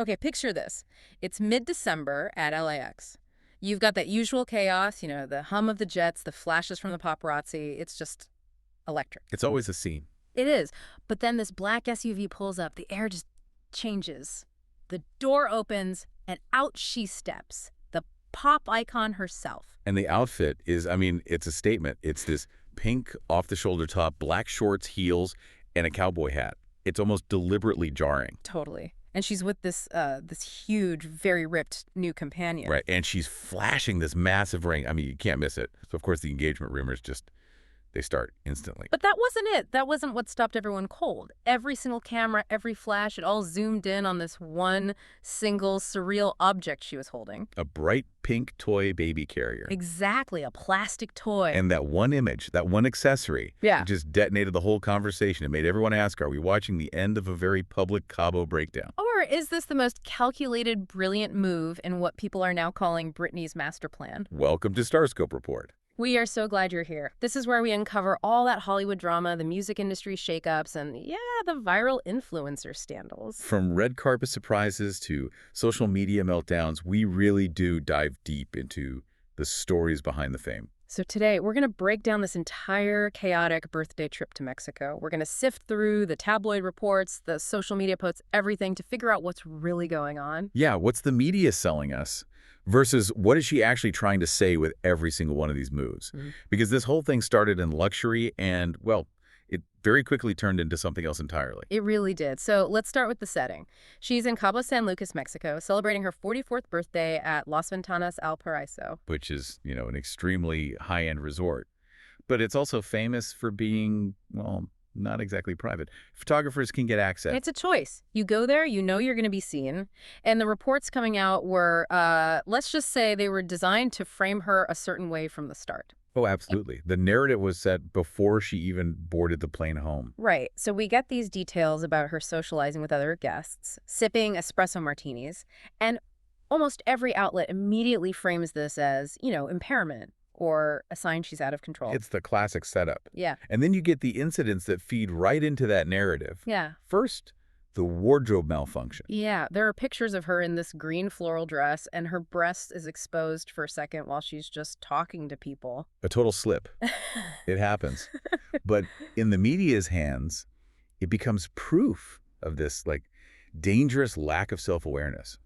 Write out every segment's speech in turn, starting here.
Okay, picture this. It's mid-December at LAX. You've got that usual chaos, the hum of the jets, the flashes from the paparazzi. It's just electric. It's always a scene. It is. But then this black SUV pulls up. The air just changes. The door opens, and out she steps. The pop icon herself. And the outfit is, I mean, it's a statement. It's this pink off-the-shoulder top, black shorts, heels, and a cowboy hat. It's almost deliberately jarring. Totally. And she's with this huge, very ripped new companion. Right, and she's flashing this massive ring. I mean, you can't miss it. So, of course, the engagement rumors they start instantly. But that wasn't it. That wasn't what stopped everyone cold. Every single camera, every flash, it all zoomed in on this one single surreal object she was holding. A bright pink toy baby carrier. Exactly, a plastic toy. And that one image, that one accessory, Yeah. it just detonated the whole conversation. It made everyone ask, are we watching the end of a very public Cabo breakdown? Or is this the most calculated, brilliant move in what people are now calling Britney's Masterplan? Welcome to StarScope Report. We are so glad you're here. This is where we uncover all that Hollywood drama, the music industry shakeups, and the viral influencer scandals. From red carpet surprises to social media meltdowns, we really do dive deep into the stories behind the fame. So today, we're going to break down this entire chaotic birthday trip to Mexico. We're going to sift through the tabloid reports, the social media posts, everything to figure out what's really going on. Yeah, what's the media selling us? Versus what is she actually trying to say with every single one of these moves? Because this whole thing started in luxury and, well, it very quickly turned into something else entirely. It really did. So let's start with the setting. She's in Cabo San Lucas, Mexico, celebrating her 44th birthday at Las Ventanas al Paraiso. Which is, an extremely high-end resort. But it's also famous for being, well, not exactly private. Photographers can get access. It's a choice. You go there, you know you're going to be seen. And the reports coming out were, let's just say they were designed to frame her a certain way from the start. Oh, absolutely. The narrative was set before she even boarded the plane home. Right. So we get these details about her socializing with other guests, sipping espresso martinis, and almost every outlet immediately frames this as, impairment or a sign she's out of control. It's the classic setup. Yeah. And then you get the incidents that feed right into that narrative. Yeah. First, the wardrobe malfunction. Yeah, there are pictures of her in this green floral dress, and her breast is exposed for a second while she's just talking to people. A total slip. It happens. But in the media's hands, it becomes proof of this, dangerous lack of self-awareness.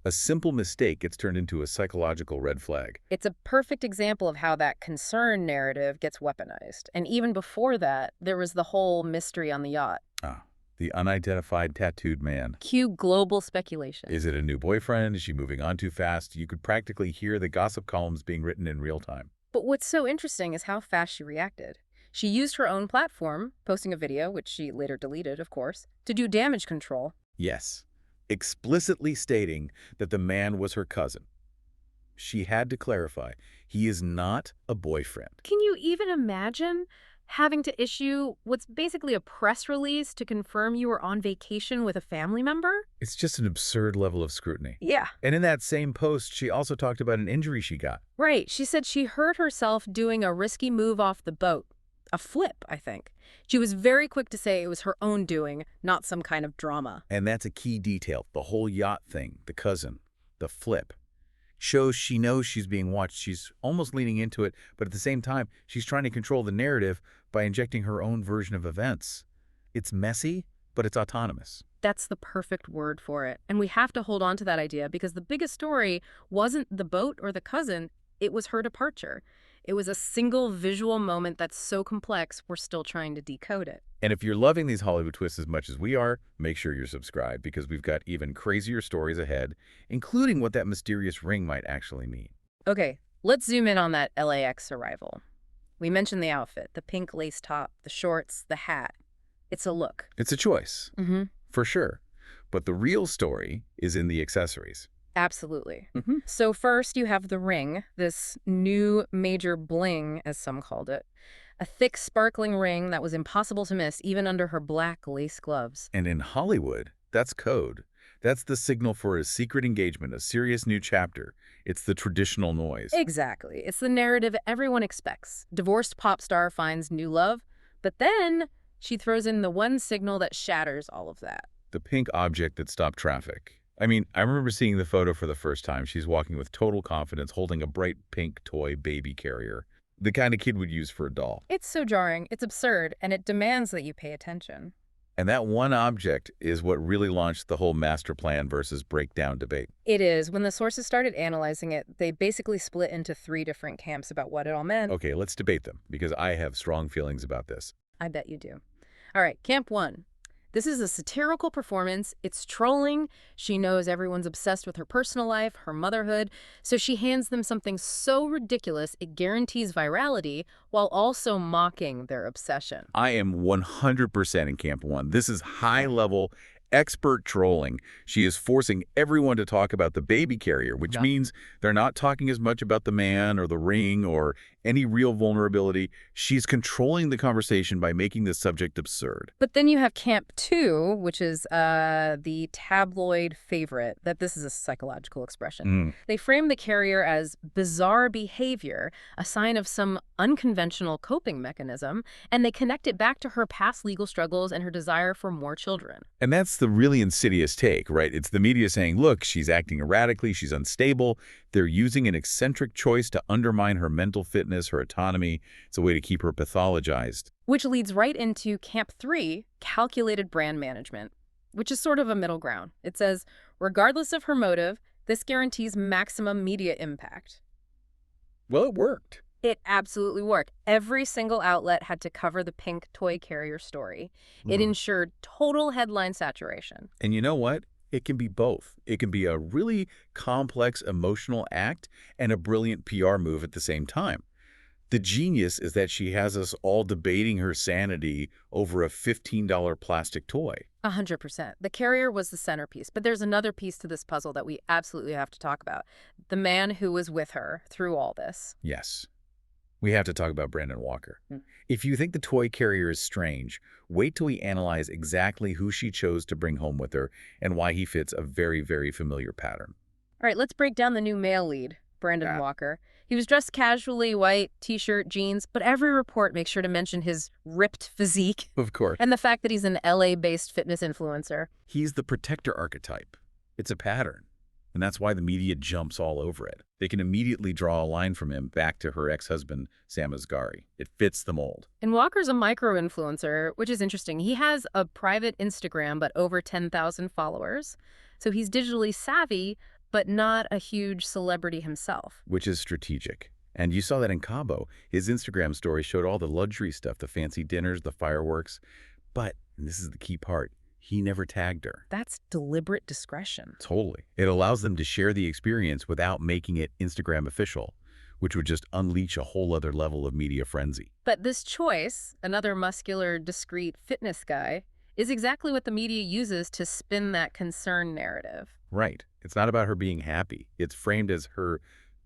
A simple mistake gets turned into a psychological red flag. It's a perfect example of how that concern narrative gets weaponized. And even before that, there was the whole mystery on the yacht. The unidentified tattooed man. Cue global speculation. Is it a new boyfriend? Is she moving on too fast? You could practically hear the gossip columns being written in real time. But what's so interesting is how fast she reacted. She used her own platform, posting a video, which she later deleted, of course, to do damage control. Yes, explicitly stating that the man was her cousin. She had to clarify, he is not a boyfriend. Can you even imagine having to issue what's basically a press release to confirm you were on vacation with a family member? It's just an absurd level of scrutiny. Yeah. And in that same post, she also talked about an injury she got. Right. She said she hurt herself doing a risky move off the boat. A flip, I think. She was very quick to say it was her own doing, not some kind of drama. And that's a key detail. The whole yacht thing, the cousin, the flip, shows she knows she's being watched. She's almost leaning into it, but at the same time, she's trying to control the narrative by injecting her own version of events. It's messy, but it's autonomous. That's the perfect word for it. And we have to hold on to that idea because the biggest story wasn't the boat or the cousin, it was her departure. It was a single visual moment that's so complex, we're still trying to decode it. And if you're loving these Hollywood twists as much as we are, make sure you're subscribed because we've got even crazier stories ahead, including what that mysterious ring might actually mean. Okay, let's zoom in on that LAX arrival. We mentioned the outfit, the pink lace top, the shorts, the hat. It's a look. It's a choice, for sure. But the real story is in the accessories. Absolutely. So first you have the ring, this new major bling, as some called it. A thick, sparkling ring that was impossible to miss even under her black lace gloves. And in Hollywood, that's code. That's the signal for a secret engagement, a serious new chapter. It's the traditional noise. Exactly. It's the narrative everyone expects. Divorced pop star finds new love, but then she throws in the one signal that shatters all of that. The pink object that stopped traffic. I mean, I remember seeing the photo for the first time. She's walking with total confidence, holding a bright pink toy baby carrier. The kind a kid would use for a doll. It's so jarring, it's absurd, and it demands that you pay attention. And that one object is what really launched the whole master plan versus breakdown debate. It is. When the sources started analyzing it, they basically split into three different camps about what it all meant. Okay, let's debate them, because I have strong feelings about this. I bet you do. All right, camp one. This is a satirical performance. It's trolling. She knows everyone's obsessed with her personal life, her motherhood, so she hands them something so ridiculous it guarantees virality while also mocking their obsession. I am 100% in camp one. This is high-level, expert trolling. She is forcing everyone to talk about the baby carrier, which means they're not talking as much about the man or the ring or any real vulnerability. She's controlling the conversation by making the subject absurd. But then you have camp two, which is the tabloid favorite, that this is a psychological expression. They frame the carrier as bizarre behavior, a sign of some unconventional coping mechanism, and they connect it back to her past legal struggles and her desire for more children. And that's the really insidious take, right? It's the media saying, look, she's acting erratically, she's unstable. They're using an eccentric choice to undermine her mental fitness, her autonomy. It's a way to keep her pathologized. Which leads right into camp three, calculated brand management, which is sort of a middle ground. It says, regardless of her motive, this guarantees maximum media impact. Well, it worked. It absolutely worked. Every single outlet had to cover the pink toy carrier story. It ensured total headline saturation. And you know what? It can be both. It can be a really complex emotional act and a brilliant PR move at the same time. The genius is that she has us all debating her sanity over a $15 plastic toy. 100%. The carrier was the centerpiece, but there's another piece to this puzzle that we absolutely have to talk about. The man who was with her through all this. Yes. We have to talk about Brandon Walker. If you think the toy carrier is strange, wait till we analyze exactly who she chose to bring home with her and why he fits a very, very familiar pattern. All right, let's break down the new male lead, Brandon Walker. He was dressed casually, white, t-shirt, jeans, but every report makes sure to mention his ripped physique. Of course. And the fact that he's an LA-based fitness influencer. He's the protector archetype. It's a pattern. And that's why the media jumps all over it. They can immediately draw a line from him back to her ex-husband, Sam Asghari. It fits the mold. And Walker's a micro-influencer, which is interesting. He has a private Instagram, but over 10,000 followers. So he's digitally savvy, but not a huge celebrity himself. Which is strategic. And you saw that in Cabo. His Instagram story showed all the luxury stuff, the fancy dinners, the fireworks. But, and this is the key part, he never tagged her. That's deliberate discretion. Totally. It allows them to share the experience without making it Instagram official, which would just unleash a whole other level of media frenzy. But this choice, another muscular, discreet fitness guy, is exactly what the media uses to spin that concern narrative. Right. It's not about her being happy. It's framed as her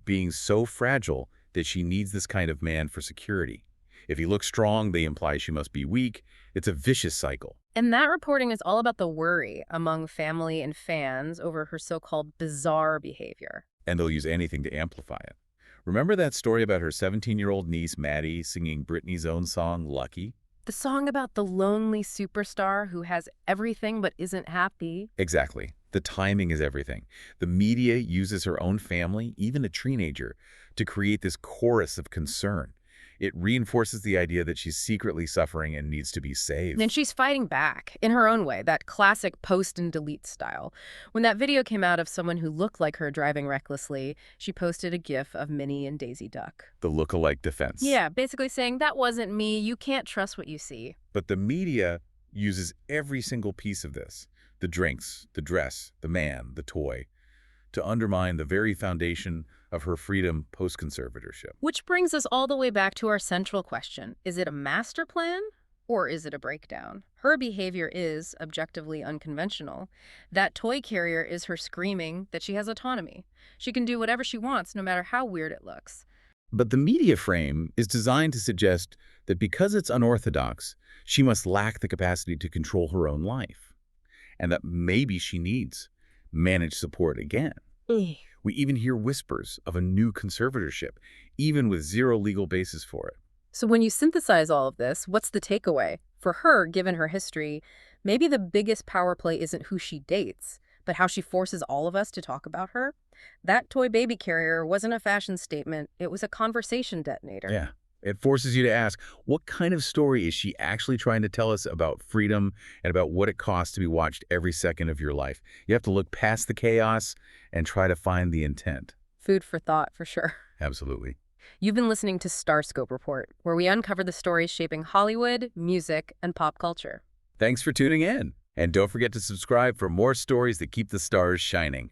being so fragile that she needs this kind of man for security. If he looks strong, they imply she must be weak. It's a vicious cycle. And that reporting is all about the worry among family and fans over her so-called bizarre behavior. And they'll use anything to amplify it. Remember that story about her 17-year-old niece, Maddie, singing Britney's own song, Lucky? The song about the lonely superstar who has everything but isn't happy. Exactly. The timing is everything. The media uses her own family, even a teenager, to create this chorus of concern. It reinforces the idea that she's secretly suffering and needs to be saved. And she's fighting back in her own way, that classic post and delete style. When that video came out of someone who looked like her driving recklessly, she posted a gif of Minnie and Daisy Duck. The look-alike defense. Yeah, basically saying, that wasn't me, you can't trust what you see. But the media uses every single piece of this, the drinks, the dress, the man, the toy, to undermine the very foundation of her freedom post-conservatorship. Which brings us all the way back to our central question. Is it a master plan or is it a breakdown? Her behavior is objectively unconventional. That toy carrier is her screaming that she has autonomy. She can do whatever she wants, no matter how weird it looks. But the media frame is designed to suggest that because it's unorthodox, she must lack the capacity to control her own life, and that maybe she needs managed support again. We even hear whispers of a new conservatorship, even with zero legal basis for it. So when you synthesize all of this, what's the takeaway? For her, given her history, maybe the biggest power play isn't who she dates, but how she forces all of us to talk about her. That toy baby carrier wasn't a fashion statement, it was a conversation detonator. Yeah. It forces you to ask, what kind of story is she actually trying to tell us about freedom and about what it costs to be watched every second of your life? You have to look past the chaos and try to find the intent. Food for thought, for sure. Absolutely. You've been listening to StarScope Report, where we uncover the stories shaping Hollywood, music, and pop culture. Thanks for tuning in. And don't forget to subscribe for more stories that keep the stars shining.